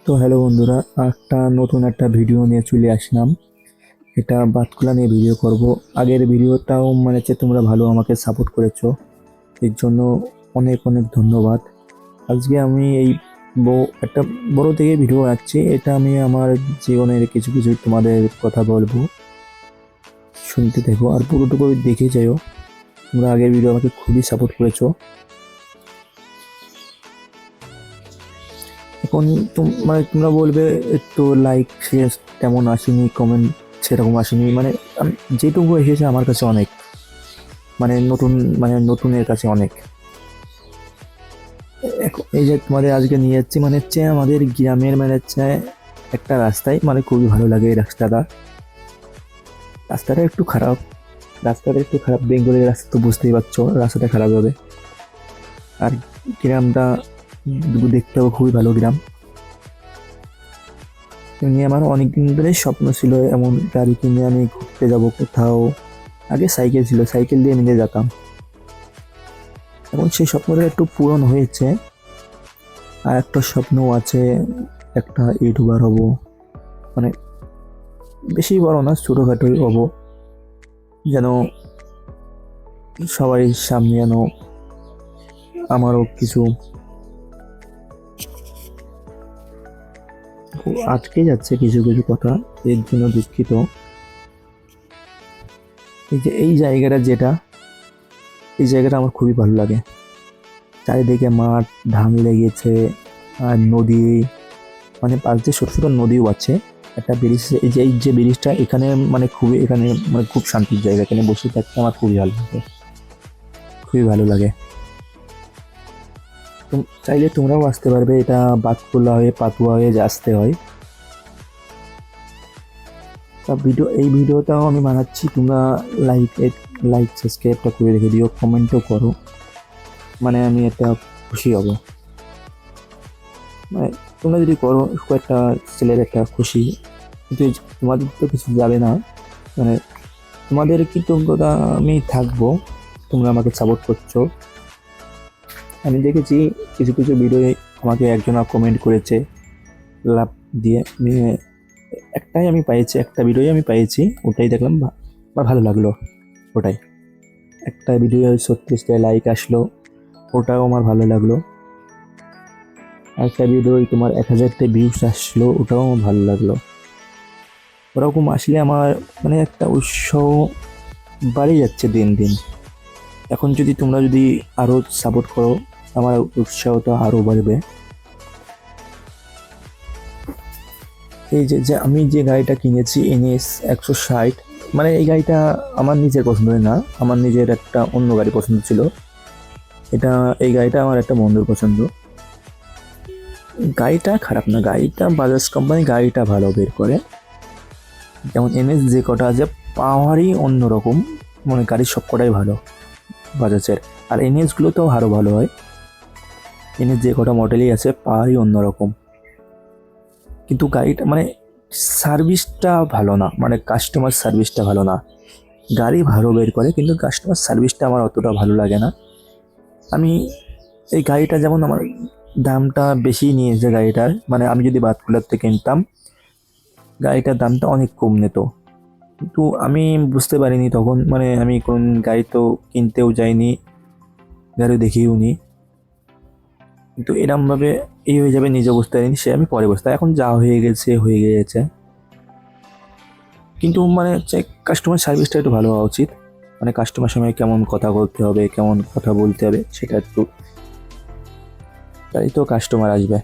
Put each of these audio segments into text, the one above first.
তো হ্যালো বন্ধুরা, নতুন একটা ভিডিও নিয়ে চলে আসলাম। এটা বাতকুলা নিয়ে ভিডিও করব। আগের ভিডিওটাও মানে হচ্ছে তোমরা ভালো আমাকে সাপোর্ট করেছো, এর জন্য অনেক অনেক ধন্যবাদ। আজকে আমি এই একটা বড় থেকে ভিডিও আসছি। এটা আমি আমার জীবনের কিছু কিছু তোমাদের কথা বলবো, শুনতে দেখো আর পুরোটুকু দেখে যাও। তোমরা আগের ভিডিও আমাকে খুবই সাপোর্ট করেছো। এখন মানে তোমরা বলবে একটু লাইক শেয়ার তেমন আসেনি, কমেন্ট সেরকম আসেনি, মানে যেটুকু এসেছে আমার কাছে অনেক, মানে নতুন, মানে নতুনের কাছে অনেক। এই যে তোমাদের আজকে নিয়ে যাচ্ছি মানে হচ্ছে আমাদের গ্রামের, মানে হচ্ছে একটা রাস্তায়, মানে খুবই ভালো লাগে এই রাস্তাটা। রাস্তাটা একটু খারাপ, বেঙ্গলের রাস্তা তো বুঝতেই পারছো, রাস্তাটা খারাপ হবে। আর গ্রামটা দেখতেও খুবই ভালো গ্রাম। এমনি আমার অনেকদিন ধরে স্বপ্ন ছিল এমন গাড়ি কিনে আমি ঘুরতে যাব কোথাও। আগে সাইকেল ছিল, সাইকেল দিয়ে মিলে যেতাম। এখন সেই স্বপ্নটা একটু পূরণ হয়েছে। আর একটা স্বপ্ন আছে, একটা ইউটিউবার হব। মানে বেশি বড় না, ছোটোখাটোই হব, যেন সবাই সামনে যেন আমারও কিছু আটকে যাচ্ছে, কিছু কিছু কথা, এর জন্য দুঃখিত। এই যে এই জায়গাটা যেটা, এই জায়গাটা আমার খুবই ভালো লাগে। চারিদিকে মাঠ, ধান লেগেছে, আর নদী, মানে পাশ দিয়ে ছোটো ছোটো নদীও আছে। একটা ব্রিজ, এই যে ব্রিজটা এখানে, মানে খুবই এখানে, মানে খুব শান্তির জায়গা, এখানে বসে থাকতে আমার খুবই ভালো লাগে, খুবই ভালো লাগে। চাইলে তোমরাও আসতে পারবে, এটা বাতকুলা হয়ে পাতুয়া হয়ে যে আসতে হয়। তা এই ভিডিওটাও আমি বানাচ্ছি, তোমরা লাইক লাইক সাবস্ক্রাইবটা করে রেখে দিও, কমেন্টও করো, মানে আমি একটা খুশি হব। মানে তোমরা যদি করো, একটা ছেলের একটা খুশি। কিন্তু তোমাদের তো কিছু যাবে না, মানে তোমাদের কৃতজ্ঞতা আমি থাকবো, তোমরা আমাকে সাপোর্ট করছো। আমি দেখেছি কিছু কিছু ভিডিওয়ে আমাকে একজনা কমেন্ট করেছে লাভ দিয়ে, একটাই আমি পাইছি, একটা ভিডিওই আমি পাইছি, ওটাই দেখলাম, আমার ভালো লাগলো। ওটাই একটা ভিডিও 36টা লাইক আসলো, ওটাও আমার ভালো লাগলো। একটা ভিডিও তোমার 1000টা ভিউস আসলো, ওটাও আমার ভালো লাগলো। ওরকম আসলে আমার মানে একটা উৎসাহ বাড়ে যাচ্ছে দিন দিন। এখন যদি তোমরা যদি আরও সাপোর্ট করো, আমার উৎসাহটা আরও বাড়বে। এই যে যে আমি যে গাড়িটা কিনেছি NS 160, মানে এই গাড়িটা আমার নিজের পছন্দের না, আমার নিজের একটা অন্য গাড়ি পছন্দ ছিল। এই গাড়িটা আমার একটা বন্ধুর পছন্দ। গাড়িটা খারাপ না, গাড়িটা বাজাজ কোম্পানি গাড়িটা ভালো বের করে। যেমন NS যে কটা আছে পাওয়ারই অন্যরকম, মানে গাড়ির সব কটাই ভালো বাজাজের। আর NSগুলোতেও আরও ভালো হয়। যে কটা মডেলই আছে পাওয়ারই অন্যরকম, কিন্তু গাড়িটা মানে সার্ভিসটা ভালো না, মানে কাস্টমার সার্ভিসটা ভালো না। গাড়ি ভালো বের করে কিন্তু কাস্টমার সার্ভিসটা আমার অতটা ভালো লাগে না। আমি এই গাড়িটা যেমন আমার দামটা বেশি নিয়েছে গাড়িটার, মানে আমি যদি বাতকুলার থেকে কিনতাম গাড়িটার দামটা অনেক কম নিত, কিন্তু আমি বুঝতে পারিনি তখন, মানে আমি কোন গাড়ি তো কিনতেও যাইনি, গাড়ি দেখিও নি। কিন্তু এরমভাবে এই হয়ে যাবে নিজে বুঝতে পারিনি, সে আমি পরে বুঝতে, এখন যা হয়ে গেছে হয়ে গিয়েছে। কিন্তু মানে হচ্ছে কাস্টমার সার্ভিসটা একটু ভালো হওয়া উচিত, মানে কাস্টমার সঙ্গে কেমন কথা বলতে হবে, কেমন কথা বলতে হবে, সেটা একটু, তাই তো কাস্টমার আসবে।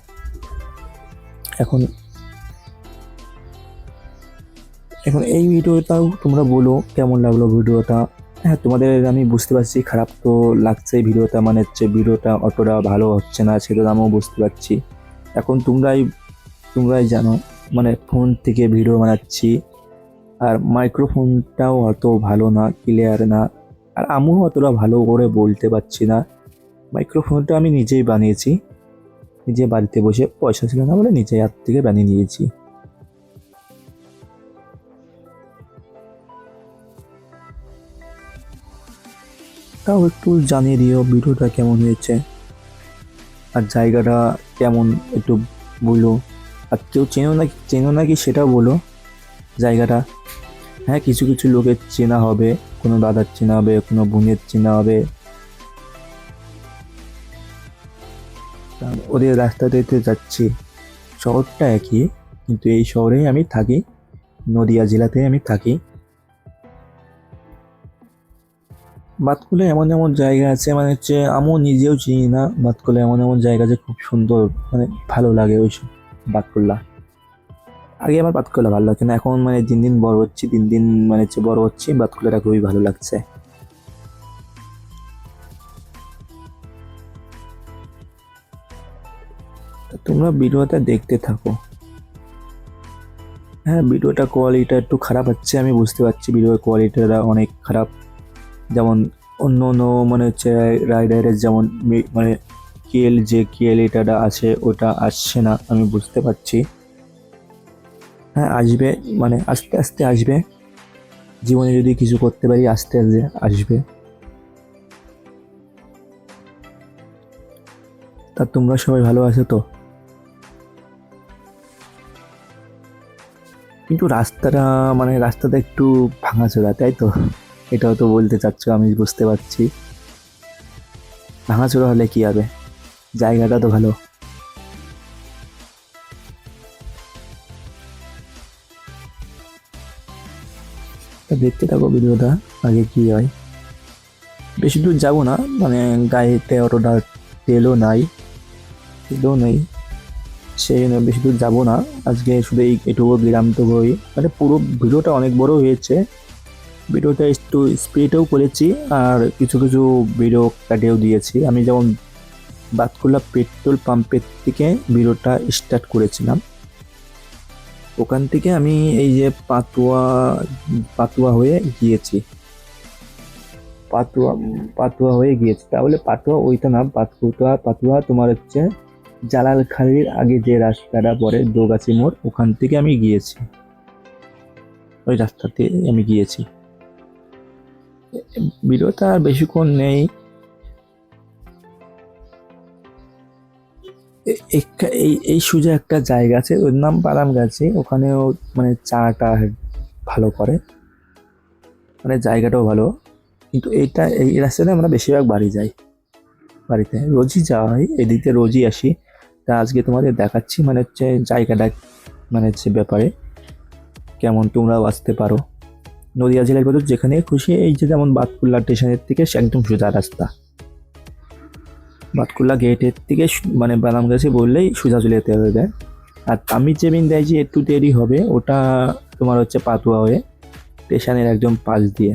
এখন এখন এই ভিডিওটাও তোমরা বলো কেমন লাগলো ভিডিওটা। হ্যাঁ, তোমাদের আমি বুঝতে পারছি খারাপ তো লাগছে ভিডিওটা, মানে হচ্ছে ভিডিওটা অতটা ভালো হচ্ছে না, সেটা আমিও বুঝতে পারছি। এখন তোমরাই জানো, মানে ফোন থেকে ভিডিও বানাচ্ছি, আর মাইক্রোফোনটাও অত ভালো না, ক্লিয়ার না, আর আমিও অতটা ভালো করে বলতে পারছি না। মাইক্রোফোনটা আমি নিজেই বানিয়েছি, নিজে বাড়িতে বসে, পয়সা ছিল না বলে নিজে হাত থেকে বানিয়ে নিয়েছি। তাও একটু জানিয়ে দিও ভিডিওটা কেমন হয়েছে, আর জায়গাটা কেমন একটু বলো। আর কেউ চেনো নাকি সেটাও বলো জায়গাটা। হ্যাঁ, কিছু কিছু লোকের চেনা হবে, কোনো দাদার চেনা হবে, কোনো বোনের চেনা হবে, তা ওদের রাস্তাতে যাচ্ছি। শহরটা একই, কিন্তু এই শহরেই আমি থাকি, নদিয়া জেলাতে আমি থাকি। বাতকুলে এমন এমন জায়গা আছে, মানে হচ্ছে আমিও নিজেও চিনি না। বাতকুলে এমন এমন জায়গা যে খুব সুন্দর, মানে ভালো লাগে ওইসব বাতকুল্লা। আগে আমার বাতকুল্লা ভালো লাগছে না, এখন মানে দিন দিন বড় হচ্ছি, দিন দিন মানে হচ্ছে বড় হচ্ছি, বাতকুল্লাটা খুবই ভালো লাগছে। তা তোমরা ভিডিওটা দেখতে থাকো। হ্যাঁ, ভিডিওটা কোয়ালিটিটা একটু খারাপ হচ্ছে, আমি বুঝতে পারছি ভিডিওর কোয়ালিটিটা অনেক খারাপ। যেমন অন্য অন্য মানে হচ্ছে রাইডারের যেমন মানে যে কোয়ালিটিটা আছে ওটা আসছে না, আমি বুঝতে পারছি। হ্যাঁ, আসবে, মানে আস্তে আস্তে আসবে। জীবনে যদি কিছু করতে পারি আস্তে আস্তে আসবে। তা তোমরা সবাই ভালো আছো তো? কিন্তু রাস্তাটা একটু ভাঙাচোরা, তাই তো? এটাও তো বলতে চাচ্ছ, আমি বুঝতে পারছি। ভাঙাচোরা হলে কি হবে, জায়গাটা তো ভালো। তা দেখতে থাকো ভিডিওটা, আগে কি হয়। বেশি দূর যাবো না, মানে গাড়িতে অতটা তেলও নেই, সেই জন্য বেশি দূর যাবো না। আজকে শুধু এটুকু গ্রাম তো হই, মানে পুরো ভিডিওটা অনেক বড় হয়েছে। ভিডিওটা একটু স্পিডেও করেছি, আর কিছু কিছু ভিডিও কাটিয়েও দিয়েছি। আমি যেমন বাতকুল্লা পেট্রোল পাম্পের থেকে ভিডিওটা স্টার্ট করেছিলাম, ওখান থেকে আমি এই যে পাতুয়া হয়ে গিয়েছি, পাতুয়া পাতুয়া হয়ে গিয়েছি। তাহলে পাতুয়া ওইটা না, পাতুয়া তোমার হচ্ছে জালালখাড়ির আগে যে রাস্তাটা পড়ে দোগাছি মোড়, ওখান থেকে আমি গিয়েছি, ওই রাস্তাতে আমি গিয়েছি। ভিডিওটা আর বেশিক্ষণ নেই। এই সোজা একটা জায়গা আছে, ওর নাম বাদামগাছি, ওখানেও মানে চাটা ভালো করে, মানে জায়গাটাও ভালো। কিন্তু এই রাস্তাতে আমরা বেশিরভাগ বাড়িতে রোজই যাওয়া হয়, এদিকে রোজই আসি। তা আজকে তোমাদের দেখাচ্ছি মানে হচ্ছে জায়গাটা, মানে হচ্ছে ব্যাপারে কেমন তোমরাও আসতে পারো। নদিয়া জেলার ভেতর যেখানে খুশি, এই যে যেমন বাতকুল্লা স্টেশনের থেকে একদম সোজা রাস্তা, বাতকুল্লা গেটের থেকে মানে বাদামগাছি বললেই সোজা চলে যেতে হবে। আর আমি যে বিন দেয় যে একটু দেরি হবে, ওটা তোমার হচ্ছে পাতুয়া হয়ে স্টেশনের একদম পাশ দিয়ে।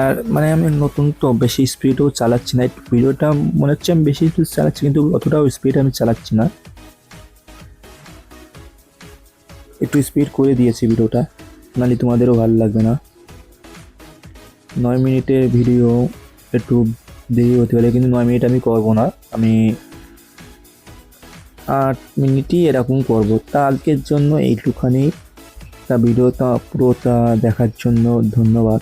আর মানে আমি নতুন তো বেশি স্পিডও চালাচ্ছি না, একটু ভিডিওটা মনে হচ্ছে আমি বেশি স্পিড চালাচ্ছি, কিন্তু অতটাও স্পিড আমি চালাচ্ছি না, একটু স্পিড করে দিয়েছি ভিডিওটা, নাহলে তোমাদেরও ভালো লাগবে না। 9 মিনিটের ভিডিও একটু দেরি হতে পারে, কিন্তু 9 মিনিট আমি করবো না, আমি 8 মিনিটই এরকম করবো। তা আজকের জন্য এইটুখানি। তা ভিডিওটা পুরোটা দেখার জন্য ধন্যবাদ।